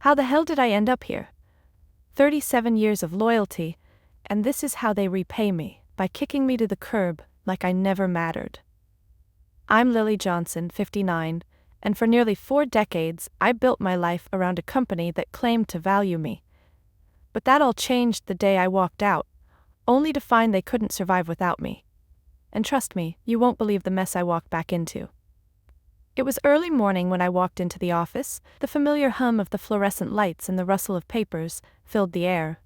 How the hell did I end up here? 37 years of loyalty, and this is how they repay me, by kicking me to the curb like I never mattered. I'm Lily Johnson, 59, and for nearly 4 decades I built my life around a company that claimed to value me. But that all changed the day I walked out, only to find they couldn't survive without me. And trust me, you won't believe the mess I walked back into. It was early morning when I walked into the office. The familiar hum of the fluorescent lights and the rustle of papers filled the air.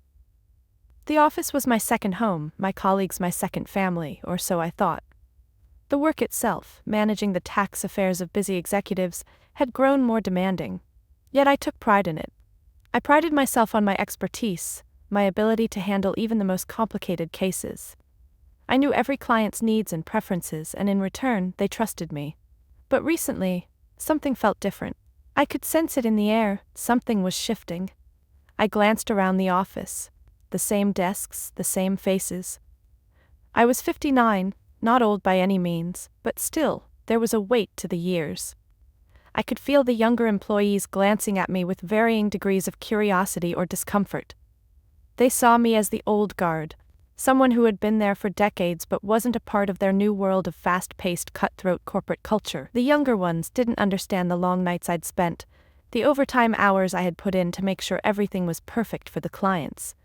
The office was my second home, my colleagues my second family, or so I thought. The work itself, managing the tax affairs of busy executives, had grown more demanding. Yet I took pride in it. I prided myself on my expertise, my ability to handle even the most complicated cases. I knew every client's needs and preferences, and in return, they trusted me. But recently, something felt different. I could sense it in the air. Something was shifting. I glanced around the office. The same desks, the same faces. I was 59, not old by any means, but still, there was a weight to the years. I could feel the younger employees glancing at me with varying degrees of curiosity or discomfort. They saw me as the old guard, someone who had been there for decades but wasn't a part of their new world of fast-paced, cutthroat corporate culture. The younger ones didn't understand the long nights I'd spent, the overtime hours I had put in to make sure everything was perfect for the clients.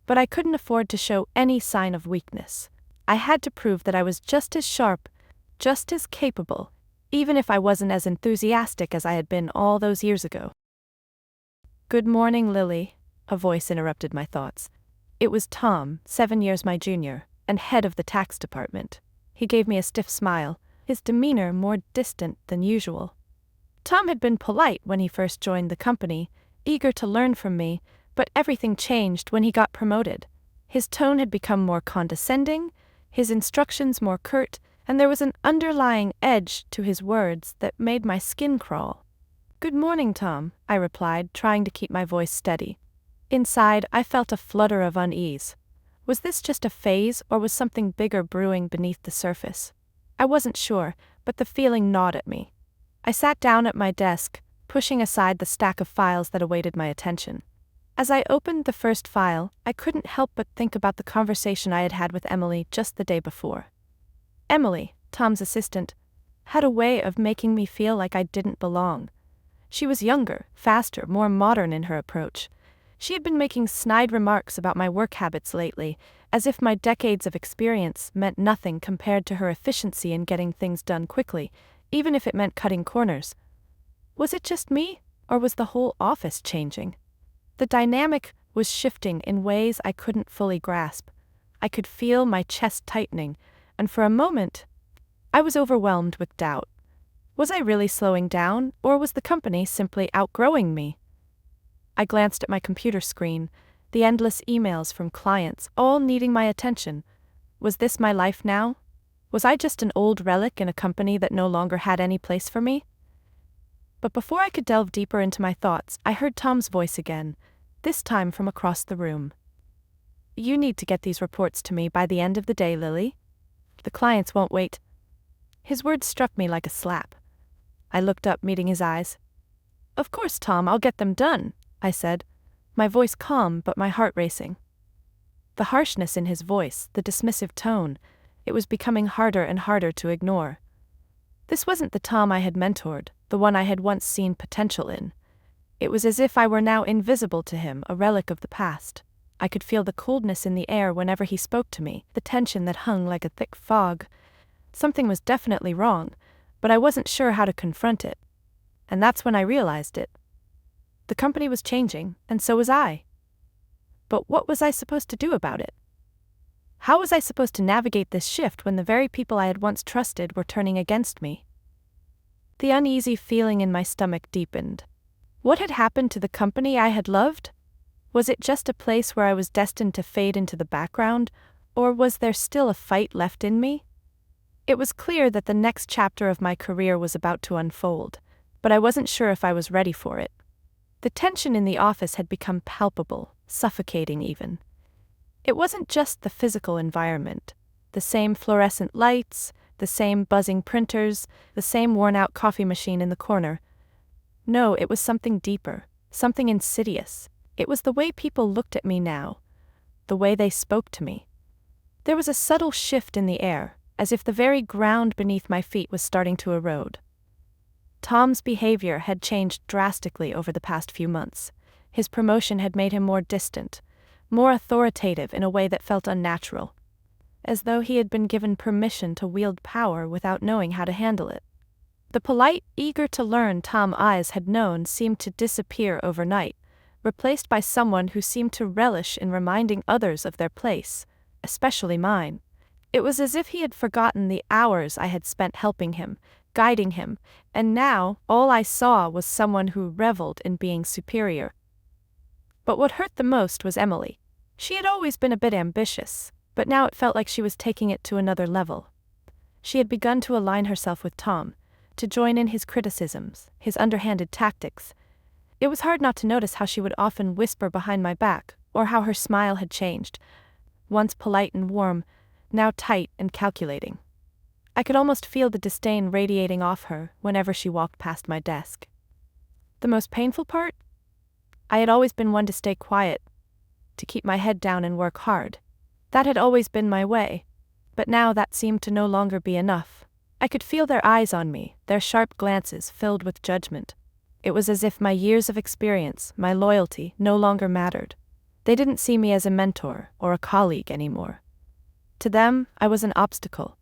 But I couldn't afford to show any sign of weakness. I had to prove that I was just as sharp, just as capable, even if I wasn't as enthusiastic as I had been all those years ago. "Good morning, Lily," a voice interrupted my thoughts. It was Tom, 7 years my junior, and head of the tax department. He gave me a stiff smile, his demeanor more distant than usual. Tom had been polite when he first joined the company, eager to learn from me, but everything changed when he got promoted. His tone had become more condescending, his instructions more curt, and there was an underlying edge to his words that made my skin crawl. "Good morning, Tom," I replied, trying to keep my voice steady. Inside, I felt a flutter of unease. Was this just a phase, or was something bigger brewing beneath the surface? I wasn't sure, but the feeling gnawed at me. I sat down at my desk, pushing aside the stack of files that awaited my attention. As I opened the first file, I couldn't help but think about the conversation I had had with Emily just the day before. Emily, Tom's assistant, had a way of making me feel like I didn't belong. She was younger, faster, more modern in her approach. She had been making snide remarks about my work habits lately, as if my decades of experience meant nothing compared to her efficiency in getting things done quickly, even if it meant cutting corners. Was it just me, or was the whole office changing? The dynamic was shifting in ways I couldn't fully grasp. I could feel my chest tightening, and for a moment, I was overwhelmed with doubt. Was I really slowing down, or was the company simply outgrowing me? I glanced at my computer screen, the endless emails from clients, all needing my attention. Was this my life now? Was I just an old relic in a company that no longer had any place for me? But before I could delve deeper into my thoughts, I heard Tom's voice again, this time from across the room. "You need to get these reports to me by the end of the day, Lily. The clients won't wait." His words struck me like a slap. I looked up, meeting his eyes. "Of course, Tom, I'll get them done," I said, my voice calm but my heart racing. The harshness in his voice, the dismissive tone, it was becoming harder and harder to ignore. This wasn't the Tom I had mentored, the one I had once seen potential in. It was as if I were now invisible to him, a relic of the past. I could feel the coldness in the air whenever he spoke to me, the tension that hung like a thick fog. Something was definitely wrong, but I wasn't sure how to confront it. And that's when I realized it. The company was changing, and so was I. But what was I supposed to do about it? How was I supposed to navigate this shift when the very people I had once trusted were turning against me? The uneasy feeling in my stomach deepened. What had happened to the company I had loved? Was it just a place where I was destined to fade into the background, or was there still a fight left in me? It was clear that the next chapter of my career was about to unfold, but I wasn't sure if I was ready for it. The tension in the office had become palpable, suffocating even. It wasn't just the physical environment. The same fluorescent lights, the same buzzing printers, the same worn-out coffee machine in the corner. No, it was something deeper, something insidious. It was the way people looked at me now, the way they spoke to me. There was a subtle shift in the air, as if the very ground beneath my feet was starting to erode. Tom's behavior had changed drastically over the past few months. His promotion had made him more distant, more authoritative in a way that felt unnatural, as though he had been given permission to wield power without knowing how to handle it. The polite, eager-to-learn Tom I had known seemed to disappear overnight, replaced by someone who seemed to relish in reminding others of their place, especially mine. It was as if he had forgotten the hours I had spent helping him, guiding him, and now all I saw was someone who reveled in being superior. But what hurt the most was Emily. She had always been a bit ambitious, but now it felt like she was taking it to another level. She had begun to align herself with Tom, to join in his criticisms, his underhanded tactics. It was hard not to notice how she would often whisper behind my back, or how her smile had changed, once polite and warm, now tight and calculating. I could almost feel the disdain radiating off her whenever she walked past my desk. The most painful part? I had always been one to stay quiet, to keep my head down and work hard. That had always been my way, but now that seemed to no longer be enough. I could feel their eyes on me, their sharp glances filled with judgment. It was as if my years of experience, my loyalty, no longer mattered. They didn't see me as a mentor or a colleague anymore. To them, I was an obstacle,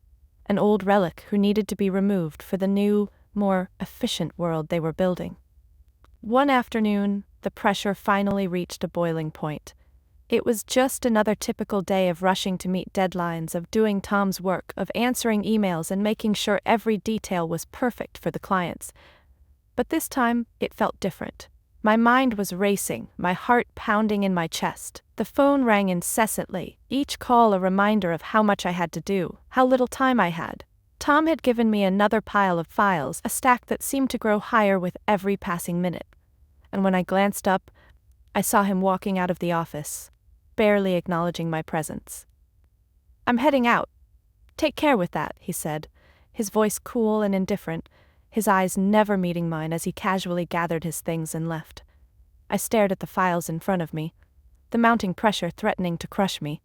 an old relic who needed to be removed for the new, more efficient world they were building. One afternoon, the pressure finally reached a boiling point. It was just another typical day of rushing to meet deadlines, of doing Tom's work, of answering emails and making sure every detail was perfect for the clients. But this time, it felt different. My mind was racing, my heart pounding in my chest. The phone rang incessantly, each call a reminder of how much I had to do, how little time I had. Tom had given me another pile of files, a stack that seemed to grow higher with every passing minute. And when I glanced up, I saw him walking out of the office, barely acknowledging my presence. "I'm heading out. Take care with that," he said, his voice cool and indifferent, his eyes never meeting mine as he casually gathered his things and left. I stared at the files in front of me, the mounting pressure threatening to crush me.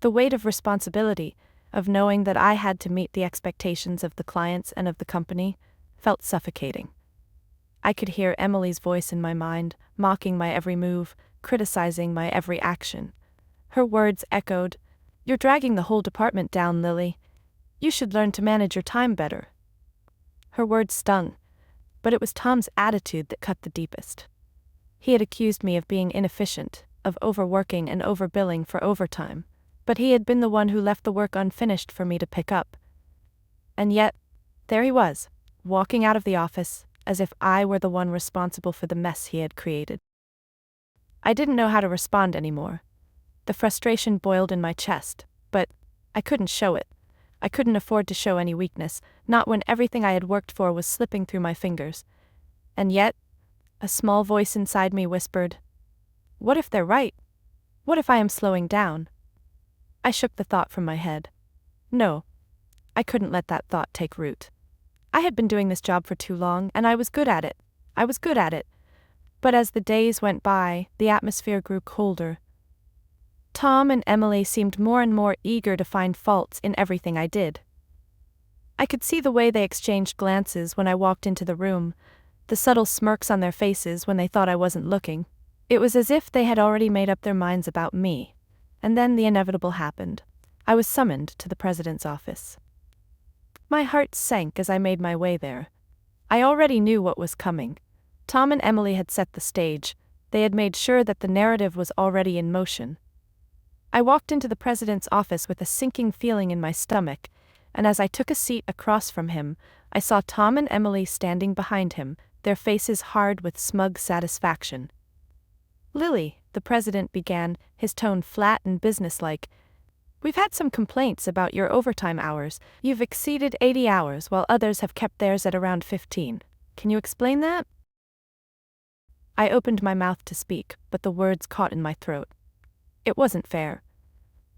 The weight of responsibility, of knowing that I had to meet the expectations of the clients and of the company, felt suffocating. I could hear Emily's voice in my mind, mocking my every move, criticizing my every action. Her words echoed, "You're dragging the whole department down, Lily. You should learn to manage your time better." Her words stung, but it was Tom's attitude that cut the deepest. He had accused me of being inefficient, of overworking and overbilling for overtime, but he had been the one who left the work unfinished for me to pick up. And yet, there he was, walking out of the office, as if I were the one responsible for the mess he had created. I didn't know how to respond anymore. The frustration boiled in my chest, but I couldn't show it. I couldn't afford to show any weakness, not when everything I had worked for was slipping through my fingers. And yet, a small voice inside me whispered, "What if they're right? What if I am slowing down?" I shook the thought from my head. No, I couldn't let that thought take root. I had been doing this job for too long, and I was good at it. But as the days went by, the atmosphere grew colder. Tom and Emily seemed more and more eager to find faults in everything I did. I could see the way they exchanged glances when I walked into the room, the subtle smirks on their faces when they thought I wasn't looking. It was as if they had already made up their minds about me. And then the inevitable happened. I was summoned to the president's office. My heart sank as I made my way there. I already knew what was coming. Tom and Emily had set the stage. They had made sure that the narrative was already in motion. I walked into the president's office with a sinking feeling in my stomach, and as I took a seat across from him, I saw Tom and Emily standing behind him, their faces hard with smug satisfaction. "Lily," the president began, his tone flat and businesslike, "we've had some complaints about your overtime hours. You've exceeded 80 hours while others have kept theirs at around 15. Can you explain that?" I opened my mouth to speak, but the words caught in my throat. It wasn't fair.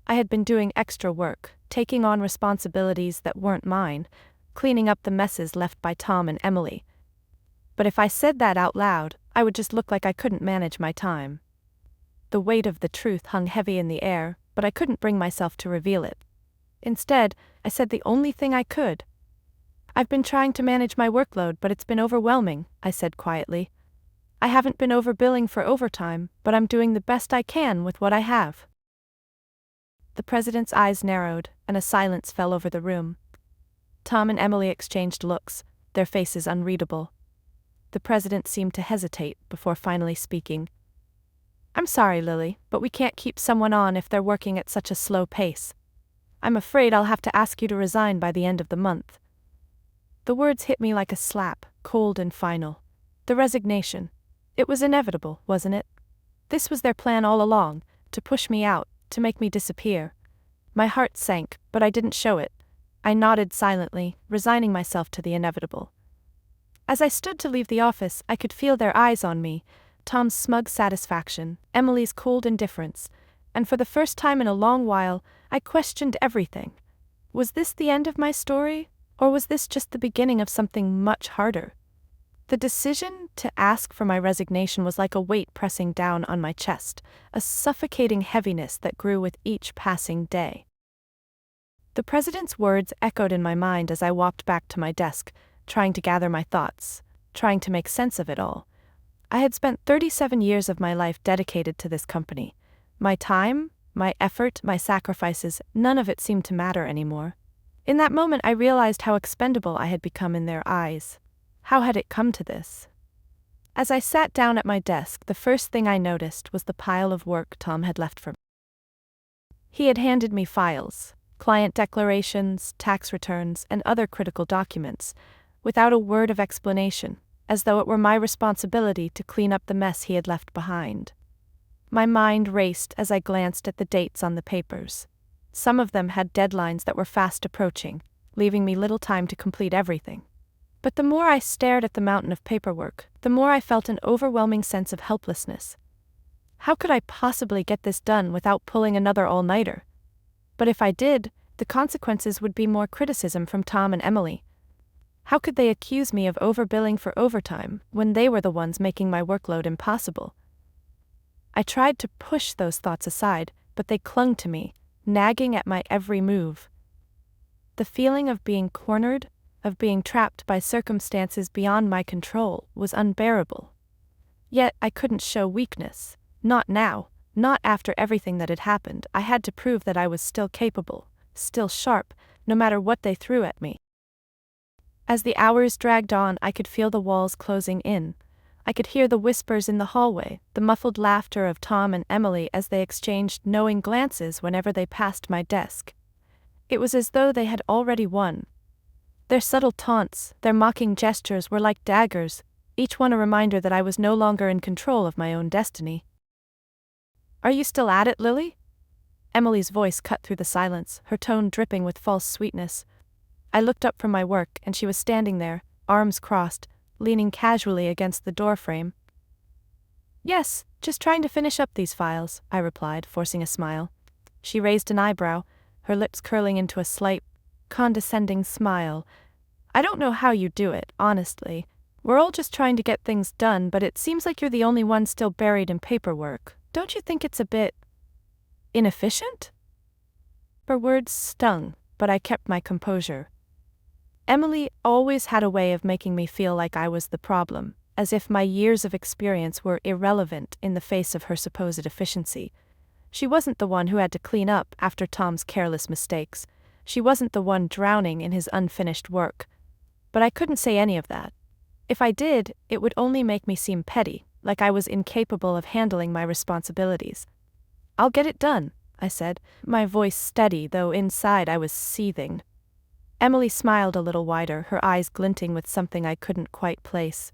I had been doing extra work, taking on responsibilities that weren't mine, cleaning up the messes left by Tom and Emily. But if I said that out loud, I would just look like I couldn't manage my time. The weight of the truth hung heavy in the air, but I couldn't bring myself to reveal it. Instead, I said the only thing I could. I've been trying to manage my workload, but it's been overwhelming, I said quietly. I haven't been overbilling for overtime, but I'm doing the best I can with what I have. The president's eyes narrowed, and a silence fell over the room. Tom and Emily exchanged looks, their faces unreadable. The president seemed to hesitate before finally speaking. I'm sorry, Lily, but we can't keep someone on if they're working at such a slow pace. I'm afraid I'll have to ask you to resign by the end of the month. The words hit me like a slap, cold and final. The resignation. It was inevitable, wasn't it? This was their plan all along, to push me out, to make me disappear. My heart sank, but I didn't show it. I nodded silently, resigning myself to the inevitable. As I stood to leave the office, I could feel their eyes on me, Tom's smug satisfaction, Emily's cold indifference, and for the first time in a long while, I questioned everything. Was this the end of my story, or was this just the beginning of something much harder? The decision to ask for my resignation was like a weight pressing down on my chest, a suffocating heaviness that grew with each passing day. The president's words echoed in my mind as I walked back to my desk, trying to gather my thoughts, trying to make sense of it all. I had spent 37 years of my life dedicated to this company. My time, my effort, my sacrifices, none of it seemed to matter anymore. In that moment I realized how expendable I had become in their eyes. How had it come to this? As I sat down at my desk, the first thing I noticed was the pile of work Tom had left for me. He had handed me files, client declarations, tax returns, and other critical documents, without a word of explanation, as though it were my responsibility to clean up the mess he had left behind. My mind raced as I glanced at the dates on the papers. Some of them had deadlines that were fast approaching, leaving me little time to complete everything. But the more I stared at the mountain of paperwork, the more I felt an overwhelming sense of helplessness. How could I possibly get this done without pulling another all-nighter? But if I did, the consequences would be more criticism from Tom and Emily. How could they accuse me of overbilling for overtime when they were the ones making my workload impossible? I tried to push those thoughts aside, but they clung to me, nagging at my every move. The feeling of being cornered, of being trapped by circumstances beyond my control, was unbearable. Yet I couldn't show weakness. Not now, not after everything that had happened. I had to prove that I was still capable, still sharp, no matter what they threw at me. As the hours dragged on, I could feel the walls closing in. I could hear the whispers in the hallway, the muffled laughter of Tom and Emily as they exchanged knowing glances whenever they passed my desk. It was as though they had already won. Their subtle taunts, their mocking gestures were like daggers, each one a reminder that I was no longer in control of my own destiny. Are you still at it, Lily? Emily's voice cut through the silence, her tone dripping with false sweetness. I looked up from my work, and she was standing there, arms crossed, leaning casually against the doorframe. Yes, just trying to finish up these files, I replied, forcing a smile. She raised an eyebrow, her lips curling into a slight, condescending smile. I don't know how you do it, honestly. We're all just trying to get things done, but it seems like you're the only one still buried in paperwork. Don't you think it's a bit inefficient? Her words stung, but I kept my composure. Emily always had a way of making me feel like I was the problem, as if my years of experience were irrelevant in the face of her supposed efficiency. She wasn't the one who had to clean up after Tom's careless mistakes. She wasn't the one drowning in his unfinished work. But I couldn't say any of that. If I did, it would only make me seem petty, like I was incapable of handling my responsibilities. I'll get it done, I said, my voice steady though inside I was seething. Emily smiled a little wider, her eyes glinting with something I couldn't quite place.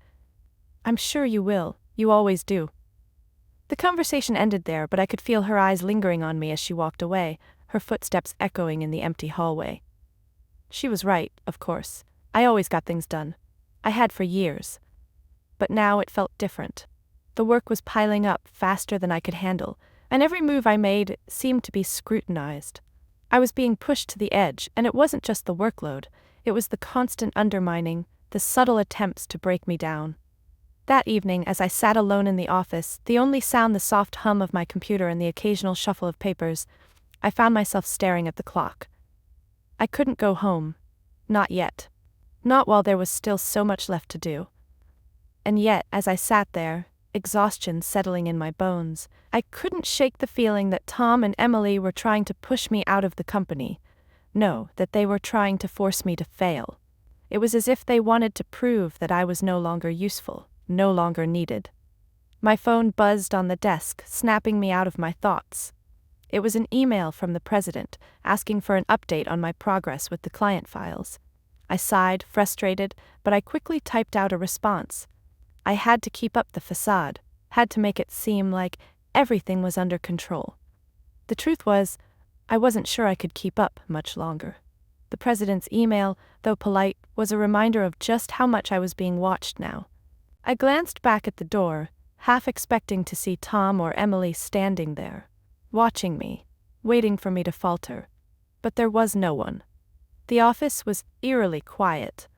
I'm sure you will, you always do. The conversation ended there, but I could feel her eyes lingering on me as she walked away, her footsteps echoing in the empty hallway. She was right, of course. I always got things done. I had for years. But now it felt different. The work was piling up faster than I could handle, and every move I made seemed to be scrutinized. I was being pushed to the edge, and it wasn't just the workload, it was the constant undermining, the subtle attempts to break me down. That evening, as I sat alone in the office, the only sound the soft hum of my computer and the occasional shuffle of papers, I found myself staring at the clock. I couldn't go home. Not yet. Not while there was still so much left to do. And yet, as I sat there, exhaustion settling in my bones, I couldn't shake the feeling that Tom and Emily were trying to push me out of the company. No, that they were trying to force me to fail. It was as if they wanted to prove that I was no longer useful, no longer needed. My phone buzzed on the desk, snapping me out of my thoughts. It was an email from the president, asking for an update on my progress with the client files. I sighed, frustrated, but I quickly typed out a response. I had to keep up the facade, had to make it seem like everything was under control. The truth was, I wasn't sure I could keep up much longer. The president's email, though polite, was a reminder of just how much I was being watched now. I glanced back at the door, half expecting to see Tom or Emily standing there, watching me, waiting for me to falter. But there was no one. The office was eerily quiet.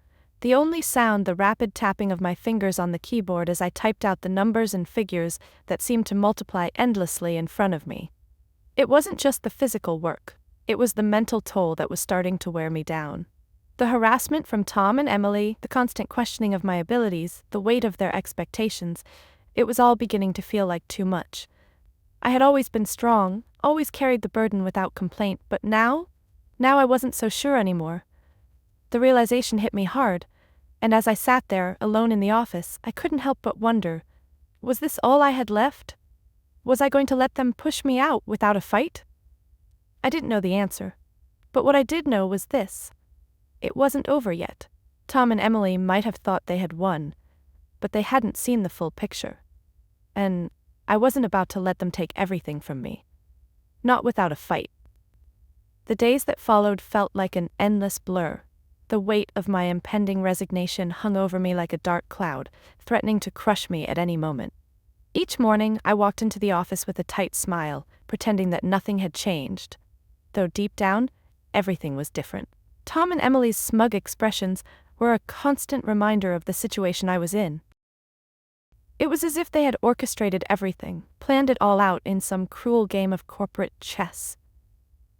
The only sound the rapid tapping of my fingers on the keyboard as I typed out the numbers and figures that seemed to multiply endlessly in front of me. It wasn't just the physical work, it was the mental toll that was starting to wear me down. The harassment from Tom and Emily, the constant questioning of my abilities, the weight of their expectations, it was all beginning to feel like too much. I had always been strong, always carried the burden without complaint, but now I wasn't so sure anymore. The realization hit me hard, and as I sat there, alone in the office, I couldn't help but wonder, was this all I had left? Was I going to let them push me out without a fight? I didn't know the answer, but what I did know was this. It wasn't over yet. Tom and Emily might have thought they had won, but they hadn't seen the full picture. And I wasn't about to let them take everything from me. Not without a fight. The days that followed felt like an endless blur. The weight of my impending resignation hung over me like a dark cloud, threatening to crush me at any moment. Each morning, I walked into the office with a tight smile, pretending that nothing had changed. Though deep down, everything was different. Tom and Emily's smug expressions were a constant reminder of the situation I was in. It was as if they had orchestrated everything, planned it all out in some cruel game of corporate chess.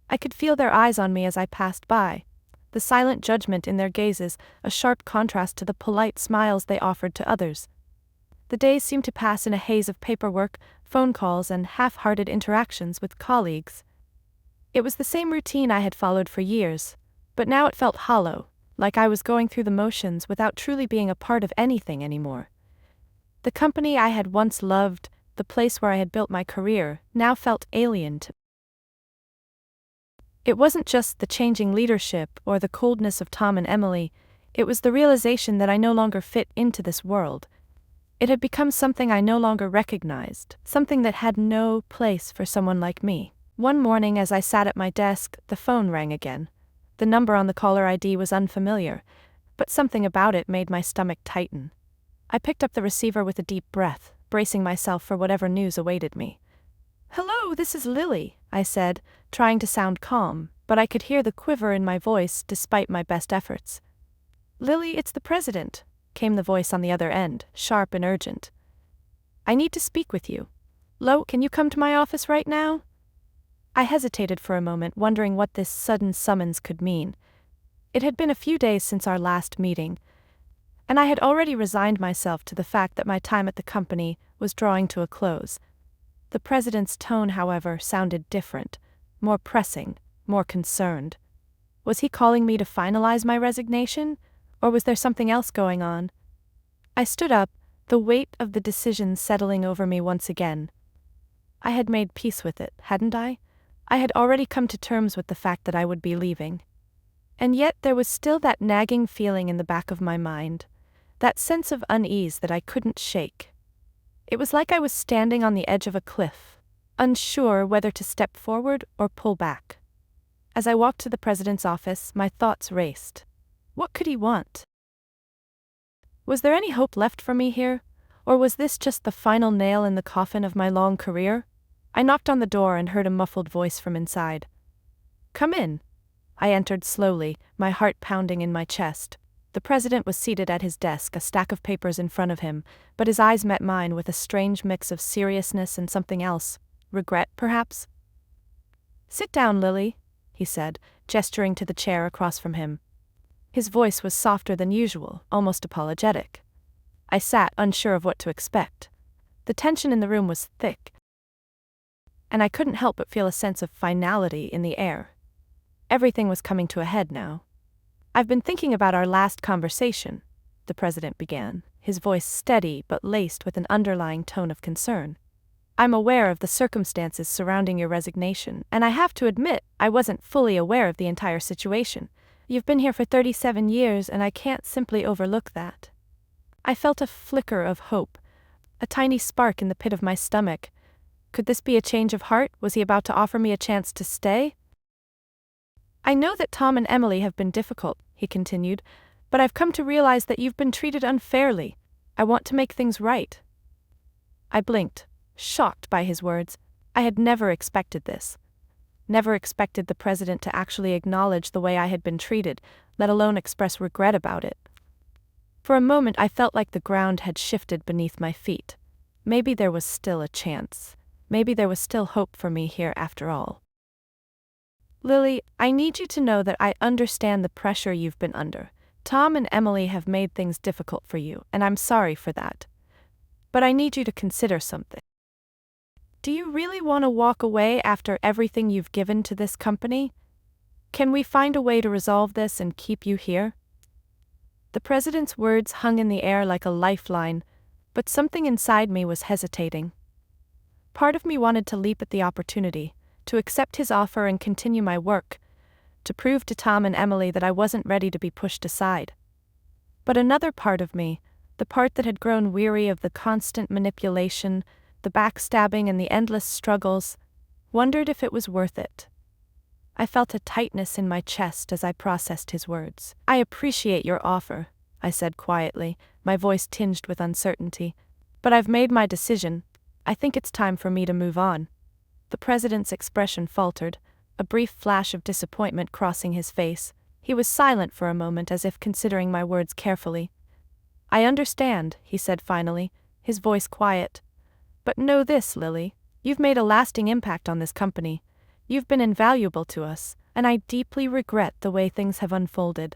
I could feel their eyes on me as I passed by, the silent judgment in their gazes, a sharp contrast to the polite smiles they offered to others. The days seemed to pass in a haze of paperwork, phone calls, and half-hearted interactions with colleagues. It was the same routine I had followed for years, but now it felt hollow, like I was going through the motions without truly being a part of anything anymore. The company I had once loved, the place where I had built my career, now felt alien to me. It wasn't just the changing leadership or the coldness of Tom and Emily, it was the realization that I no longer fit into this world. It had become something I no longer recognized, something that had no place for someone like me. One morning as I sat at my desk, the phone rang again. The number on the caller ID was unfamiliar, but something about it made my stomach tighten. I picked up the receiver with a deep breath, bracing myself for whatever news awaited me. "Hello, this is Lily," I said, trying to sound calm, but I could hear the quiver in my voice despite my best efforts. "Lily, it's the president," came the voice on the other end, sharp and urgent. "I need to speak with you. Lo, can you come to my office right now?" I hesitated for a moment, wondering what this sudden summons could mean. It had been a few days since our last meeting, and I had already resigned myself to the fact that my time at the company was drawing to a close. The president's tone, however, sounded different, more pressing, more concerned. Was he calling me to finalize my resignation, or was there something else going on? I stood up, the weight of the decision settling over me once again. I had made peace with it, hadn't I? I had already come to terms with the fact that I would be leaving. And yet there was still that nagging feeling in the back of my mind, that sense of unease that I couldn't shake. It was like I was standing on the edge of a cliff, unsure whether to step forward or pull back. As I walked to the president's office, my thoughts raced. What could he want? Was there any hope left for me here, or was this just the final nail in the coffin of my long career? I knocked on the door and heard a muffled voice from inside. "Come in." I entered slowly, my heart pounding in my chest. The president was seated at his desk, a stack of papers in front of him, but his eyes met mine with a strange mix of seriousness and something else. Regret, perhaps? "Sit down, Lily," he said, gesturing to the chair across from him. His voice was softer than usual, almost apologetic. I sat, unsure of what to expect. The tension in the room was thick, and I couldn't help but feel a sense of finality in the air. Everything was coming to a head now. "I've been thinking about our last conversation," the president began, his voice steady but laced with an underlying tone of concern. "I'm aware of the circumstances surrounding your resignation, and I have to admit I wasn't fully aware of the entire situation. You've been here for 37 years, and I can't simply overlook that." I felt a flicker of hope, a tiny spark in the pit of my stomach. Could this be a change of heart? Was he about to offer me a chance to stay? "I know that Tom and Emily have been difficult," he continued, "but I've come to realize that you've been treated unfairly. I want to make things right." I blinked, shocked by his words. I had never expected this. Never expected the president to actually acknowledge the way I had been treated, let alone express regret about it. For a moment I felt like the ground had shifted beneath my feet. Maybe there was still a chance. Maybe there was still hope for me here after all. "Lily, I need you to know that I understand the pressure you've been under. Tom and Emily have made things difficult for you, and I'm sorry for that. But I need you to consider something. Do you really want to walk away after everything you've given to this company? Can we find a way to resolve this and keep you here?" The president's words hung in the air like a lifeline, but something inside me was hesitating. Part of me wanted to leap at the opportunity, to accept his offer and continue my work, to prove to Tom and Emily that I wasn't ready to be pushed aside. But another part of me, the part that had grown weary of the constant manipulation, the backstabbing and the endless struggles, wondered if it was worth it. I felt a tightness in my chest as I processed his words. "I appreciate your offer," I said quietly, my voice tinged with uncertainty. "But I've made my decision. I think it's time for me to move on." The president's expression faltered, a brief flash of disappointment crossing his face. He was silent for a moment as if considering my words carefully. "I understand," he said finally, his voice quiet. "But know this, Lily, you've made a lasting impact on this company. You've been invaluable to us, and I deeply regret the way things have unfolded."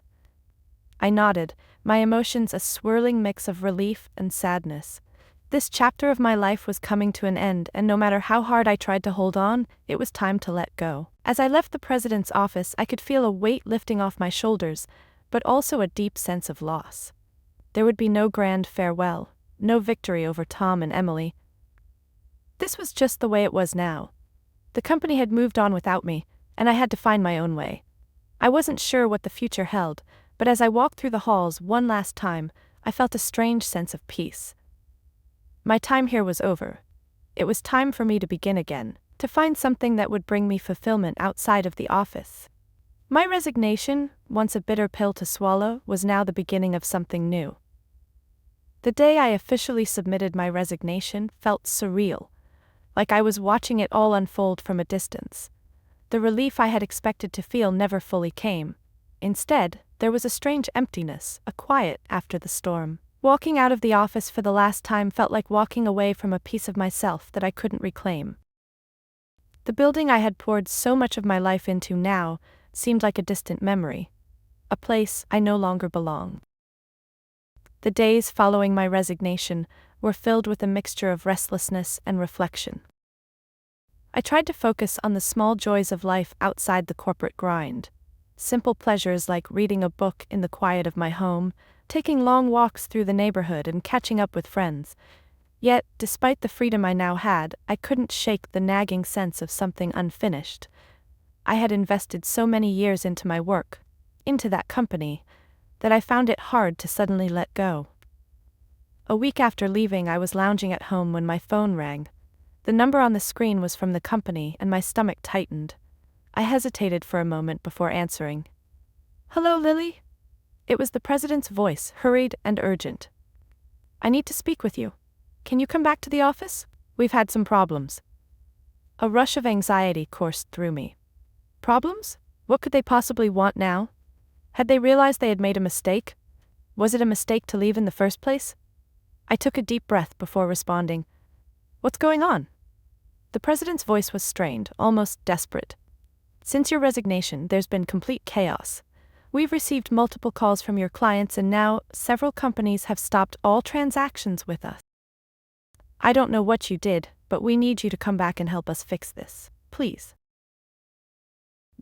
I nodded, my emotions a swirling mix of relief and sadness. This chapter of my life was coming to an end, and no matter how hard I tried to hold on, it was time to let go. As I left the president's office, I could feel a weight lifting off my shoulders, but also a deep sense of loss. There would be no grand farewell, no victory over Tom and Emily. This was just the way it was now. The company had moved on without me, and I had to find my own way. I wasn't sure what the future held, but as I walked through the halls one last time, I felt a strange sense of peace. My time here was over. It was time for me to begin again, to find something that would bring me fulfillment outside of the office. My resignation, once a bitter pill to swallow, was now the beginning of something new. The day I officially submitted my resignation felt surreal, like I was watching it all unfold from a distance. The relief I had expected to feel never fully came. Instead, there was a strange emptiness, a quiet after the storm. Walking out of the office for the last time felt like walking away from a piece of myself that I couldn't reclaim. The building I had poured so much of my life into now seemed like a distant memory, a place I no longer belonged. The days following my resignation were filled with a mixture of restlessness and reflection. I tried to focus on the small joys of life outside the corporate grind. Simple pleasures like reading a book in the quiet of my home, taking long walks through the neighborhood and catching up with friends. Yet, despite the freedom I now had, I couldn't shake the nagging sense of something unfinished. I had invested so many years into my work, into that company, that I found it hard to suddenly let go. A week after leaving, I was lounging at home when my phone rang. The number on the screen was from the company, and my stomach tightened. I hesitated for a moment before answering. "Hello, Lily?" It was the president's voice, hurried and urgent. "I need to speak with you. Can you come back to the office? We've had some problems." A rush of anxiety coursed through me. Problems? What could they possibly want now? Had they realized they had made a mistake? Was it a mistake to leave in the first place? I took a deep breath before responding. What's going on? The president's voice was strained, almost desperate. Since your resignation, there's been complete chaos. We've received multiple calls from your clients, and now several companies have stopped all transactions with us. I don't know what you did, but we need you to come back and help us fix this, please.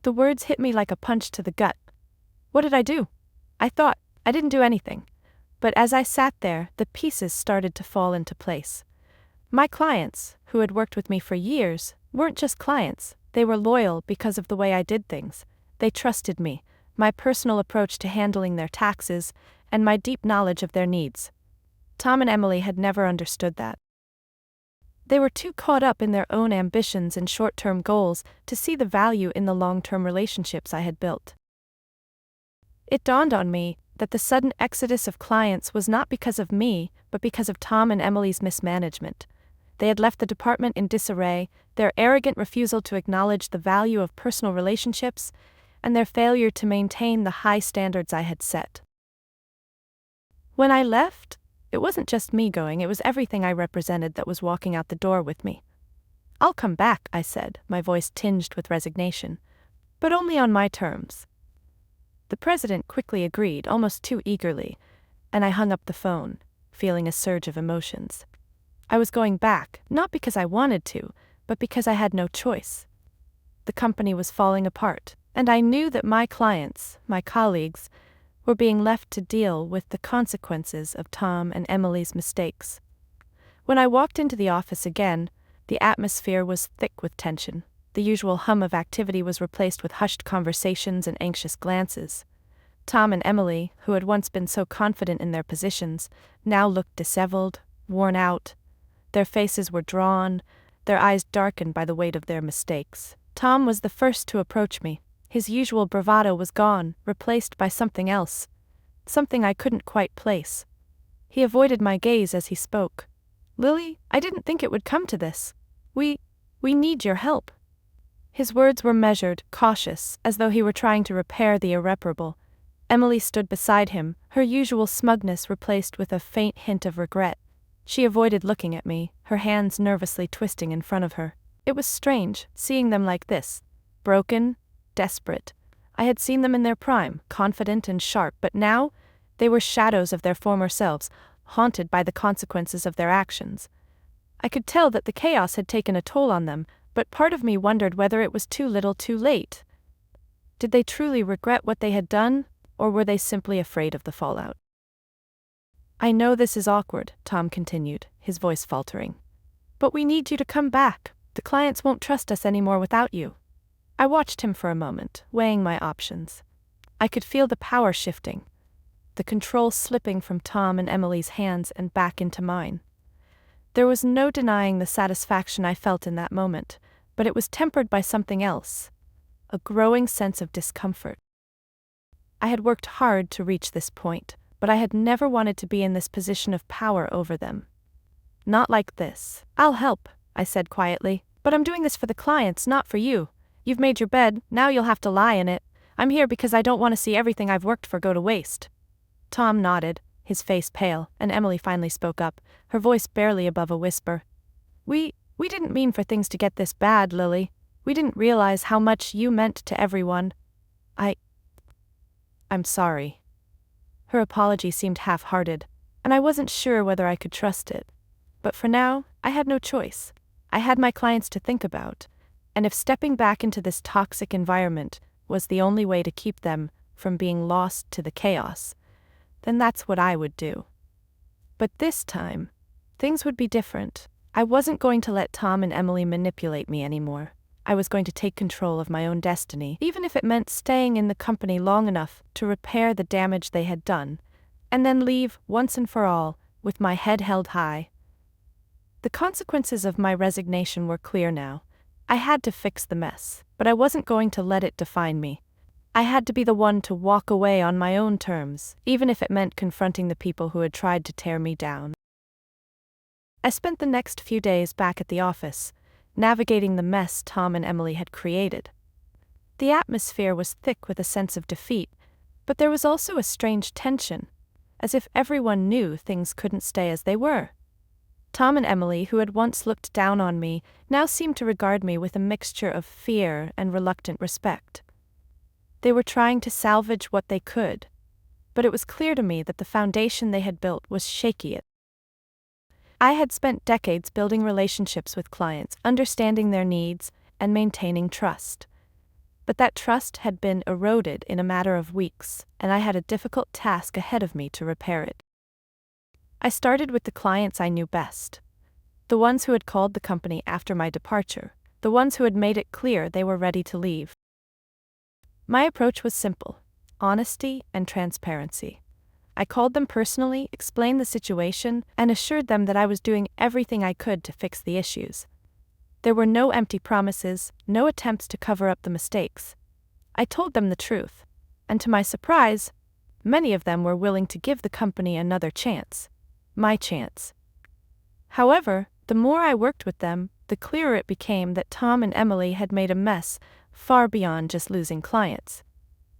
The words hit me like a punch to the gut. What did I do? I thought I didn't do anything. But as I sat there, the pieces started to fall into place. My clients, who had worked with me for years, weren't just clients. They were loyal because of the way I did things. They trusted me, my personal approach to handling their taxes, and my deep knowledge of their needs. Tom and Emily had never understood that. They were too caught up in their own ambitions and short-term goals to see the value in the long-term relationships I had built. It dawned on me that the sudden exodus of clients was not because of me, but because of Tom and Emily's mismanagement. They had left the department in disarray, their arrogant refusal to acknowledge the value of personal relationships, and their failure to maintain the high standards I had set. When I left, it wasn't just me going, it was everything I represented that was walking out the door with me. I'll come back, I said, my voice tinged with resignation, but only on my terms. The president quickly agreed, almost too eagerly, and I hung up the phone, feeling a surge of emotions. I was going back, not because I wanted to, but because I had no choice. The company was falling apart, and I knew that my clients, my colleagues, were being left to deal with the consequences of Tom and Emily's mistakes. When I walked into the office again, the atmosphere was thick with tension. The usual hum of activity was replaced with hushed conversations and anxious glances. Tom and Emily, who had once been so confident in their positions, now looked disheveled, worn out. Their faces were drawn, their eyes darkened by the weight of their mistakes. Tom was the first to approach me. His usual bravado was gone, replaced by something else, something I couldn't quite place. He avoided my gaze as he spoke. "Lily, I didn't think it would come to this. We need your help." His words were measured, cautious, as though he were trying to repair the irreparable. Emily stood beside him, her usual smugness replaced with a faint hint of regret. She avoided looking at me, her hands nervously twisting in front of her. It was strange, seeing them like this, broken, desperate. I had seen them in their prime, confident and sharp, but now they were shadows of their former selves, haunted by the consequences of their actions. I could tell that the chaos had taken a toll on them, but part of me wondered whether it was too little too late. Did they truly regret what they had done, or were they simply afraid of the fallout? "I know this is awkward," Tom continued, his voice faltering. "But we need you to come back. The clients won't trust us anymore without you." I watched him for a moment, weighing my options. I could feel the power shifting, the control slipping from Tom and Emily's hands and back into mine. There was no denying the satisfaction I felt in that moment, but it was tempered by something else, a growing sense of discomfort. I had worked hard to reach this point, but I had never wanted to be in this position of power over them. "Not like this." "I'll help," I said quietly, "but I'm doing this for the clients, not for you. You've made your bed, now you'll have to lie in it. I'm here because I don't want to see everything I've worked for go to waste." Tom nodded, his face pale, and Emily finally spoke up, her voice barely above a whisper. We didn't mean for things to get this bad, Lily. We didn't realize how much you meant to everyone. I'm sorry." Her apology seemed half-hearted, and I wasn't sure whether I could trust it. But for now, I had no choice. I had my clients to think about, and if stepping back into this toxic environment was the only way to keep them from being lost to the chaos, then that's what I would do. But this time, things would be different. I wasn't going to let Tom and Emily manipulate me anymore. I was going to take control of my own destiny, even if it meant staying in the company long enough to repair the damage they had done, and then leave once and for all, with my head held high. The consequences of my resignation were clear now. I had to fix the mess, but I wasn't going to let it define me. I had to be the one to walk away on my own terms, even if it meant confronting the people who had tried to tear me down. I spent the next few days back at the office, navigating the mess Tom and Emily had created. The atmosphere was thick with a sense of defeat, but there was also a strange tension. as if everyone knew things couldn't stay as they were. Tom and Emily, who had once looked down on me, now seemed to regard me with a mixture of fear and reluctant respect. They were trying to salvage what they could, but it was clear to me that the foundation they had built was shaky. I had spent decades building relationships with clients, understanding their needs, and maintaining trust. But that trust had been eroded in a matter of weeks, and I had a difficult task ahead of me to repair it. I started with the clients I knew best. The ones who had called the company after my departure, the ones who had made it clear they were ready to leave. My approach was simple: honesty and transparency. I called them personally, explained the situation, and assured them that I was doing everything I could to fix the issues. There were no empty promises, no attempts to cover up the mistakes. I told them the truth, and to my surprise, many of them were willing to give the company another chance. My chance. However, the more I worked with them, the clearer it became that Tom and Emily had made a mess far beyond just losing clients.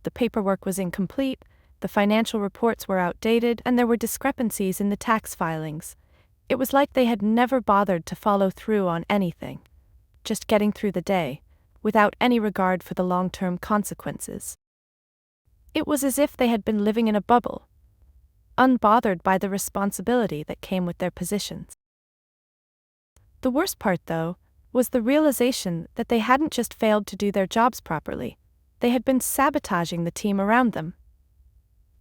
The paperwork was incomplete, the financial reports were outdated, and there were discrepancies in the tax filings. It was like they had never bothered to follow through on anything, just getting through the day, without any regard for the long-term consequences. It was as if they had been living in a bubble, unbothered by the responsibility that came with their positions. The worst part, though, was the realization that they hadn't just failed to do their jobs properly, they had been sabotaging the team around them.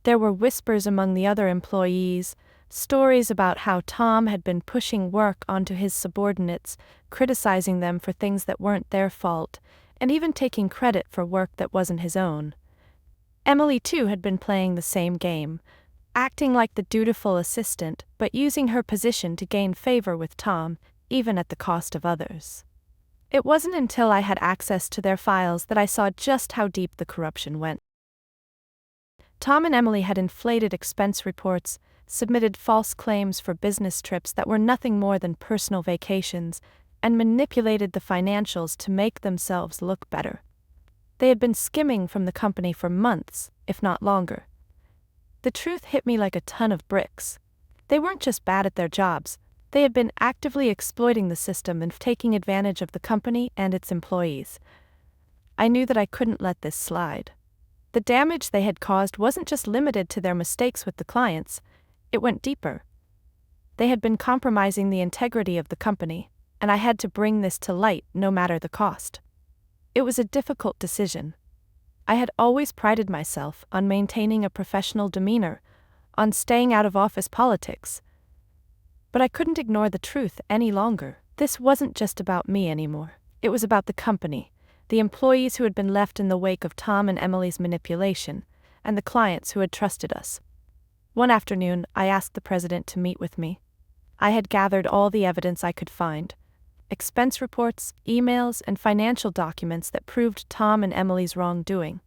There were whispers among the other employees, stories about how Tom had been pushing work onto his subordinates, criticizing them for things that weren't their fault, and even taking credit for work that wasn't his own. Emily, too, had been playing the same game, acting like the dutiful assistant, but using her position to gain favor with Tom, even at the cost of others. It wasn't until I had access to their files that I saw just how deep the corruption went. Tom and Emily had inflated expense reports, submitted false claims for business trips that were nothing more than personal vacations, and manipulated the financials to make themselves look better. They had been skimming from the company for months, if not longer. The truth hit me like a ton of bricks. They weren't just bad at their jobs, they had been actively exploiting the system and taking advantage of the company and its employees. I knew that I couldn't let this slide. The damage they had caused wasn't just limited to their mistakes with the clients, it went deeper. They had been compromising the integrity of the company, and I had to bring this to light no matter the cost. It was a difficult decision. I had always prided myself on maintaining a professional demeanor, on staying out of office politics. But I couldn't ignore the truth any longer. This wasn't just about me anymore. It was about the company, the employees who had been left in the wake of Tom and Emily's manipulation, and the clients who had trusted us. One afternoon, I asked the president to meet with me. I had gathered all the evidence I could find: expense reports, emails, and financial documents that proved Tom and Emily's wrongdoing.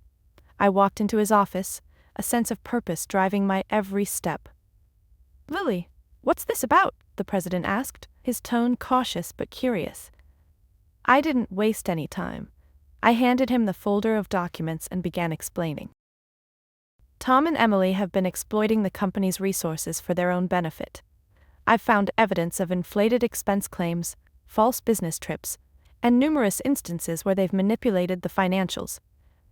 I walked into his office, a sense of purpose driving my every step. "Lily, what's this about?" the president asked, his tone cautious but curious. I didn't waste any time. I handed him the folder of documents and began explaining. Tom and Emily have been exploiting the company's resources for their own benefit. I've found evidence of inflated expense claims, false business trips, and numerous instances where they've manipulated the financials.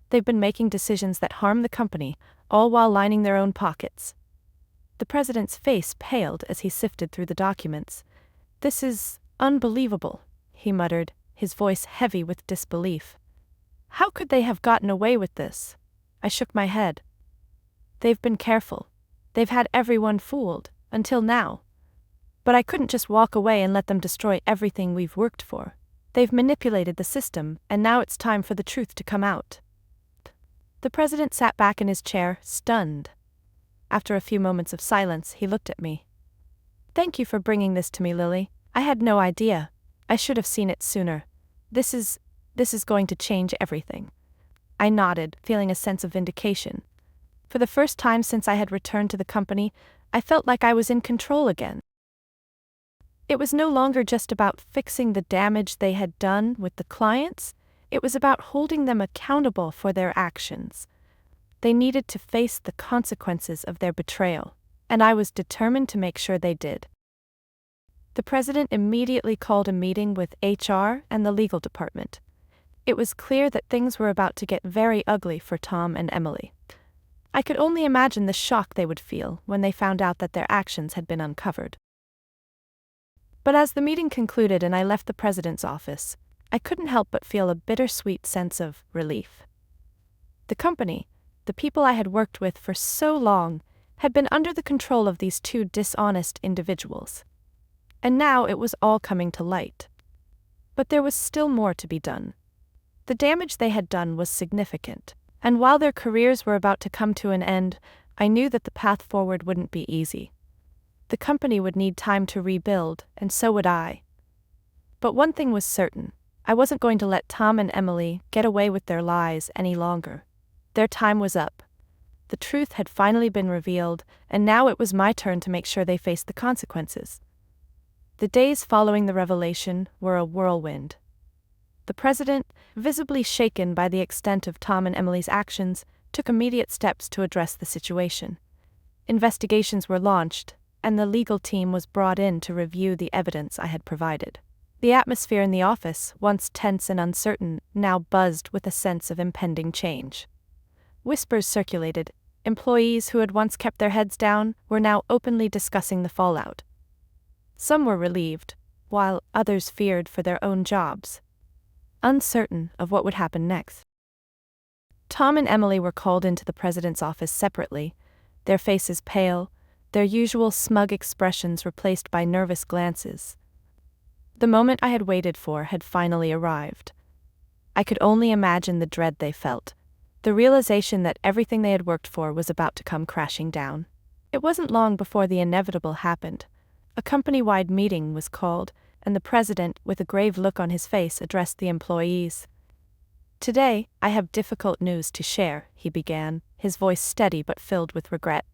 They've been making decisions that harm the company, all while lining their own pockets. The president's face paled as he sifted through the documents. "This is unbelievable," he muttered, his voice heavy with disbelief. "How could they have gotten away with this?" I shook my head. "They've been careful. They've had everyone fooled, until now. But I couldn't just walk away and let them destroy everything we've worked for. They've manipulated the system, and now it's time for the truth to come out." The president sat back in his chair, stunned. After a few moments of silence, he looked at me. "Thank you for bringing this to me, Lily. I had no idea. I should have seen it sooner. This is going to change everything." I nodded, feeling a sense of vindication. For the first time since I had returned to the company, I felt like I was in control again. It was no longer just about fixing the damage they had done with the clients, it was about holding them accountable for their actions. They needed to face the consequences of their betrayal, and I was determined to make sure they did. The president immediately called a meeting with HR and the legal department. It was clear that things were about to get very ugly for Tom and Emily. I could only imagine the shock they would feel when they found out that their actions had been uncovered. But as the meeting concluded and I left the president's office, I couldn't help but feel a bittersweet sense of relief. The company, the people I had worked with for so long, had been under the control of these two dishonest individuals. And now it was all coming to light. But there was still more to be done. The damage they had done was significant, and while their careers were about to come to an end, I knew that the path forward wouldn't be easy. The company would need time to rebuild, and so would I. But one thing was certain: I wasn't going to let Tom and Emily get away with their lies any longer. Their time was up. The truth had finally been revealed, and now it was my turn to make sure they faced the consequences. The days following the revelation were a whirlwind. The president, visibly shaken by the extent of Tom and Emily's actions, took immediate steps to address the situation. Investigations were launched, and the legal team was brought in to review the evidence I had provided. The atmosphere in the office, once tense and uncertain, now buzzed with a sense of impending change. Whispers circulated. Employees who had once kept their heads down were now openly discussing the fallout. Some were relieved, while others feared for their own jobs, uncertain of what would happen next. Tom and Emily were called into the president's office separately, their faces pale, their usual smug expressions replaced by nervous glances. The moment I had waited for had finally arrived. I could only imagine the dread they felt, the realization that everything they had worked for was about to come crashing down. It wasn't long before the inevitable happened. A company-wide meeting was called, and the president, with a grave look on his face, addressed the employees. "Today, I have difficult news to share," he began, his voice steady but filled with regret.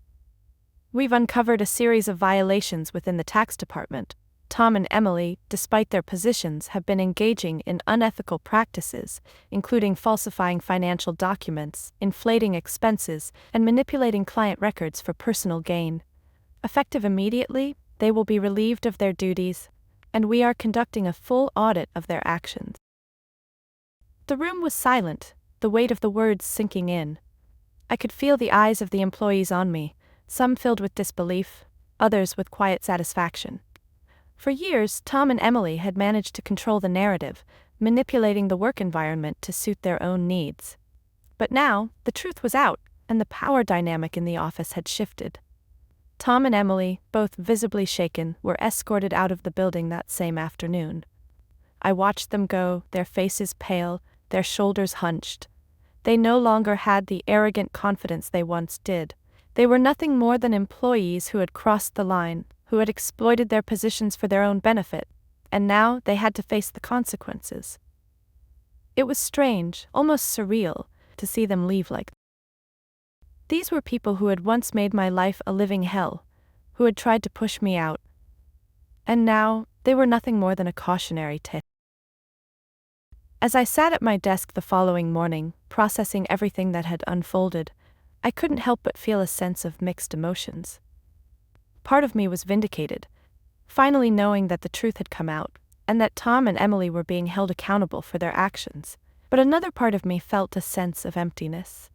"We've uncovered a series of violations within the tax department. Tom and Emily, despite their positions, have been engaging in unethical practices, including falsifying financial documents, inflating expenses, and manipulating client records for personal gain. Effective immediately, they will be relieved of their duties, and we are conducting a full audit of their actions." The room was silent, the weight of the words sinking in. I could feel the eyes of the employees on me, some filled with disbelief, others with quiet satisfaction. For years, Tom and Emily had managed to control the narrative, manipulating the work environment to suit their own needs. But now, the truth was out, and the power dynamic in the office had shifted. Tom and Emily, both visibly shaken, were escorted out of the building that same afternoon. I watched them go, their faces pale, their shoulders hunched. They no longer had the arrogant confidence they once did. They were nothing more than employees who had crossed the line, who had exploited their positions for their own benefit, and now they had to face the consequences. It was strange, almost surreal, to see them leave like that. These were people who had once made my life a living hell, who had tried to push me out, and now they were nothing more than a cautionary tale. As I sat at my desk the following morning, processing everything that had unfolded, I couldn't help but feel a sense of mixed emotions. Part of me was vindicated, finally knowing that the truth had come out, and that Tom and Emily were being held accountable for their actions. But another part of me felt a sense of emptiness.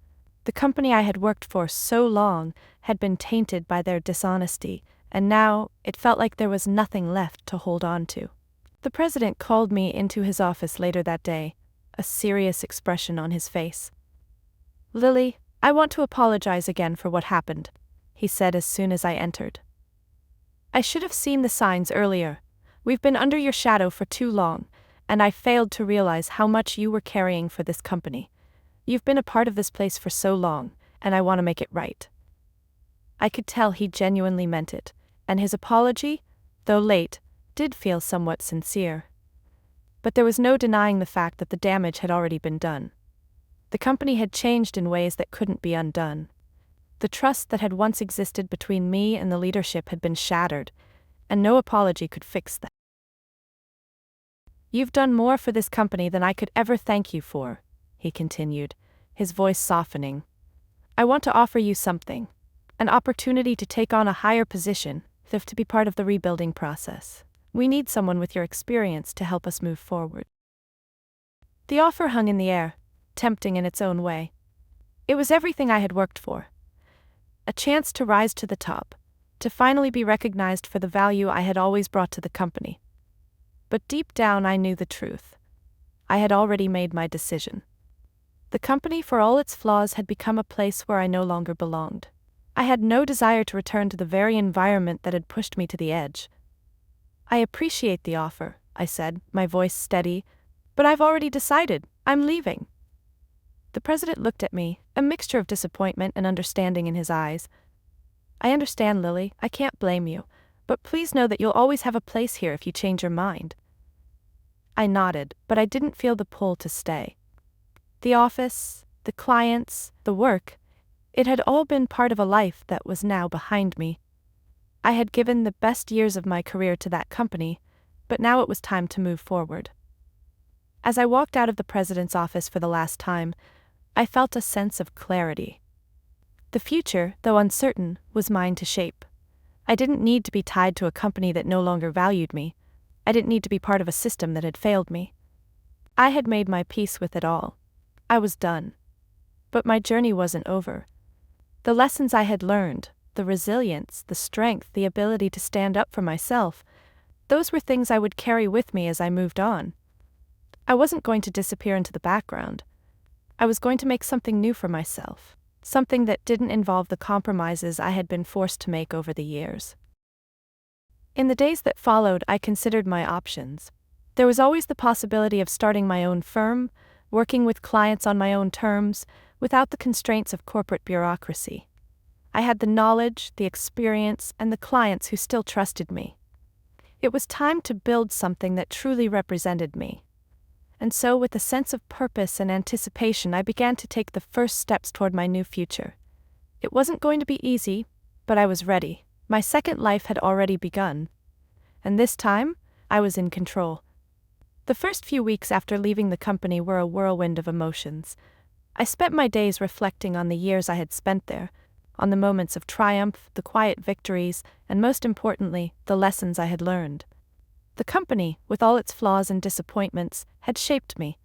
The company I had worked for so long had been tainted by their dishonesty, and now it felt like there was nothing left to hold on to. The president called me into his office later that day, a serious expression on his face. "Lily, I want to apologize again for what happened," he said as soon as I entered. "I should have seen the signs earlier. We've been under your shadow for too long, and I failed to realize how much you were carrying for this company. You've been a part of this place for so long, and I want to make it right." I could tell he genuinely meant it, and his apology, though late, did feel somewhat sincere. But there was no denying the fact that the damage had already been done. The company had changed in ways that couldn't be undone. The trust that had once existed between me and the leadership had been shattered, and no apology could fix that. "You've done more for this company than I could ever thank you for," he continued, his voice softening. "I want to offer you something, an opportunity to take on a higher position, if to be part of the rebuilding process. We need someone with your experience to help us move forward. The offer hung in the air, tempting in its own way. It was everything I had worked for. A chance to rise to the top, to finally be recognized for the value I had always brought to the company. But deep down I knew the truth. I had already made my decision. The company, for all its flaws, had become a place where I no longer belonged. I had no desire to return to the very environment that had pushed me to the edge. I appreciate the offer, I said, my voice steady, but I've already decided. I'm leaving. The president looked at me, a mixture of disappointment and understanding in his eyes. I understand, Lily, I can't blame you, but please know that you'll always have a place here if you change your mind. I nodded, but I didn't feel the pull to stay. The office, the clients, the work, it had all been part of a life that was now behind me. I had given the best years of my career to that company, but now it was time to move forward. As I walked out of the president's office for the last time, I felt a sense of clarity. The future, though uncertain, was mine to shape. I didn't need to be tied to a company that no longer valued me. I didn't need to be part of a system that had failed me. I had made my peace with it all. I was done. But my journey wasn't over. The lessons I had learned, the resilience, the strength, the ability to stand up for myself, those were things I would carry with me as I moved on. I wasn't going to disappear into the background. I was going to make something new for myself, something that didn't involve the compromises I had been forced to make over the years. In the days that followed, I considered my options. There was always the possibility of starting my own firm, working with clients on my own terms, without the constraints of corporate bureaucracy. I had the knowledge, the experience, and the clients who still trusted me. It was time to build something that truly represented me. And so, with a sense of purpose and anticipation, I began to take the first steps toward my new future. It wasn't going to be easy, but I was ready. My second life had already begun. And this time, I was in control. The first few weeks after leaving the company were a whirlwind of emotions. I spent my days reflecting on the years I had spent there, on the moments of triumph, the quiet victories, and most importantly, the lessons I had learned. The company, with all its flaws and disappointments, had shaped me.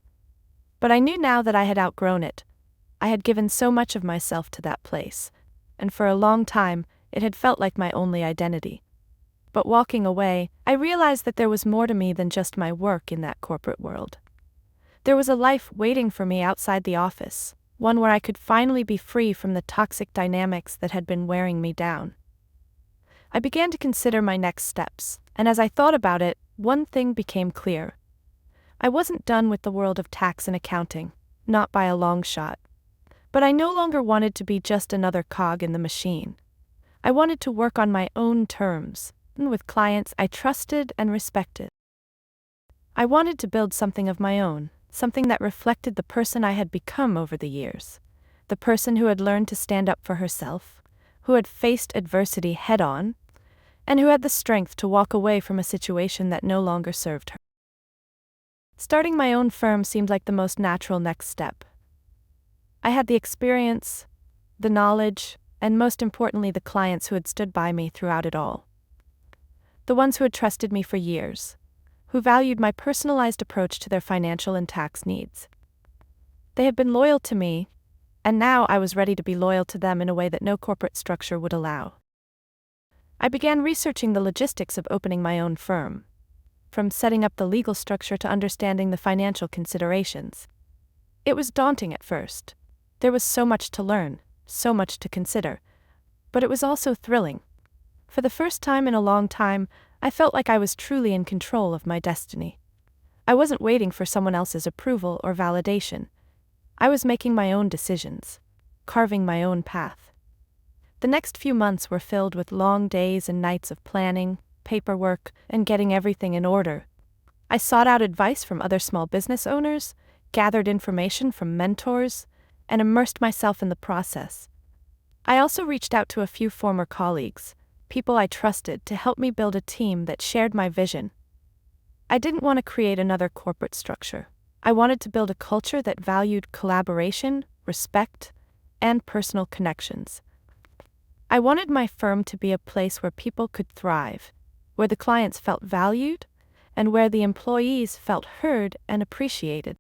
But I knew now that I had outgrown it. I had given so much of myself to that place, and for a long time, it had felt like my only identity. But walking away, I realized that there was more to me than just my work in that corporate world. There was a life waiting for me outside the office, one where I could finally be free from the toxic dynamics that had been wearing me down. I began to consider my next steps, and as I thought about it, one thing became clear. I wasn't done with the world of tax and accounting, not by a long shot. But I no longer wanted to be just another cog in the machine. I wanted to work on my own terms, and with clients I trusted and respected. I wanted to build something of my own, something that reflected the person I had become over the years, the person who had learned to stand up for herself, who had faced adversity head-on, and who had the strength to walk away from a situation that no longer served her. Starting my own firm seemed like the most natural next step. I had the experience, the knowledge, and most importantly the clients who had stood by me throughout it all. The ones who had trusted me for years, who valued my personalized approach to their financial and tax needs. They had been loyal to me, and now I was ready to be loyal to them in a way that no corporate structure would allow. I began researching the logistics of opening my own firm, from setting up the legal structure to understanding the financial considerations. It was daunting at first. There was so much to learn, so much to consider, but it was also thrilling. For the first time in a long time, I felt like I was truly in control of my destiny. I wasn't waiting for someone else's approval or validation. I was making my own decisions, carving my own path. The next few months were filled with long days and nights of planning, paperwork, and getting everything in order. I sought out advice from other small business owners, gathered information from mentors, and immersed myself in the process. I also reached out to a few former colleagues, people I trusted, to help me build a team that shared my vision. I didn't want to create another corporate structure. I wanted to build a culture that valued collaboration, respect, and personal connections. I wanted my firm to be a place where people could thrive, where the clients felt valued, and where the employees felt heard and appreciated.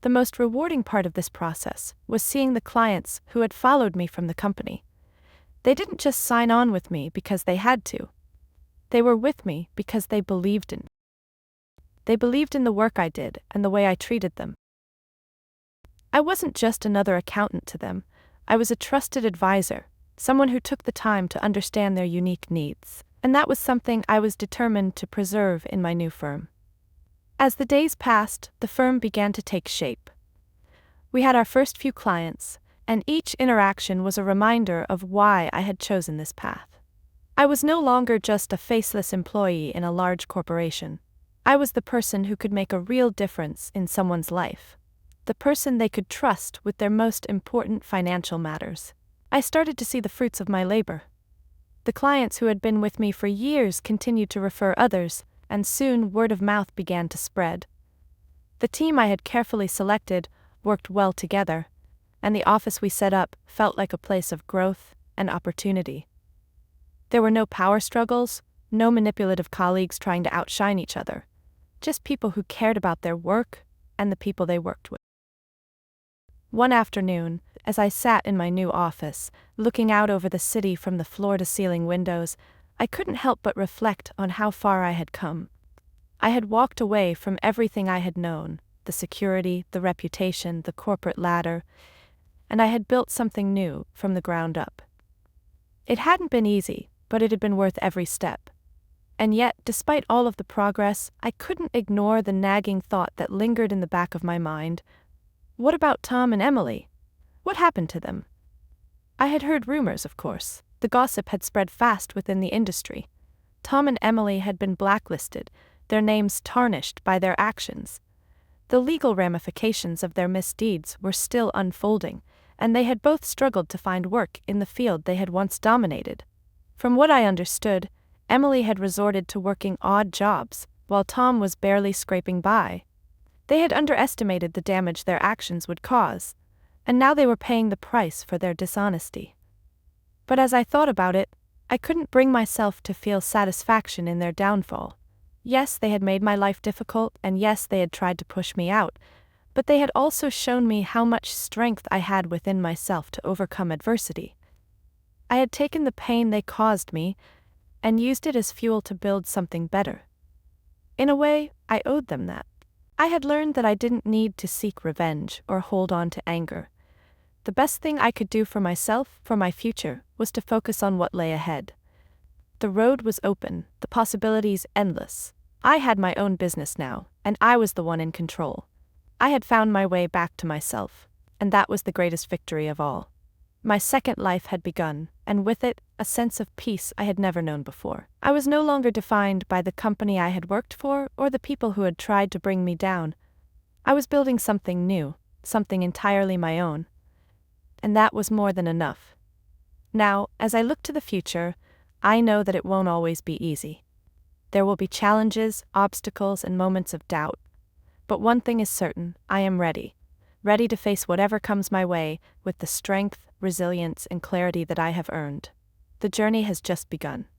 The most rewarding part of this process was seeing the clients who had followed me from the company. They didn't just sign on with me because they had to. They were with me because they believed in me. They believed in the work I did and the way I treated them. I wasn't just another accountant to them. I was a trusted advisor, someone who took the time to understand their unique needs, and that was something I was determined to preserve in my new firm. As the days passed, the firm began to take shape. We had our first few clients, and each interaction was a reminder of why I had chosen this path. I was no longer just a faceless employee in a large corporation. I was the person who could make a real difference in someone's life, the person they could trust with their most important financial matters. I started to see the fruits of my labor. The clients who had been with me for years continued to refer others, and soon word of mouth began to spread. The team I had carefully selected worked well together, and the office we set up felt like a place of growth and opportunity. There were no power struggles, no manipulative colleagues trying to outshine each other, just people who cared about their work and the people they worked with. One afternoon, as I sat in my new office, looking out over the city from the floor-to-ceiling windows, I couldn't help but reflect on how far I had come. I had walked away from everything I had known, the security, the reputation, the corporate ladder, and I had built something new from the ground up. It hadn't been easy, but it had been worth every step. And yet, despite all of the progress, I couldn't ignore the nagging thought that lingered in the back of my mind. What about Tom and Emily? What happened to them? I had heard rumors, of course. The gossip had spread fast within the industry. Tom and Emily had been blacklisted, their names tarnished by their actions. The legal ramifications of their misdeeds were still unfolding, and they had both struggled to find work in the field they had once dominated. From what I understood, Emily had resorted to working odd jobs, while Tom was barely scraping by. They had underestimated the damage their actions would cause, and now they were paying the price for their dishonesty. But as I thought about it, I couldn't bring myself to feel satisfaction in their downfall. Yes, they had made my life difficult, and yes, they had tried to push me out, but they had also shown me how much strength I had within myself to overcome adversity. I had taken the pain they caused me and used it as fuel to build something better. In a way, I owed them that. I had learned that I didn't need to seek revenge or hold on to anger. The best thing I could do for myself, for my future, was to focus on what lay ahead. The road was open, the possibilities endless. I had my own business now, and I was the one in control. I had found my way back to myself, and that was the greatest victory of all. My second life had begun, and with it, a sense of peace I had never known before. I was no longer defined by the company I had worked for or the people who had tried to bring me down. I was building something new, something entirely my own. And that was more than enough. Now, as I look to the future, I know that it won't always be easy. There will be challenges, obstacles, and moments of doubt. But one thing is certain, I am ready to face whatever comes my way with the strength, resilience, and clarity that I have earned. The journey has just begun.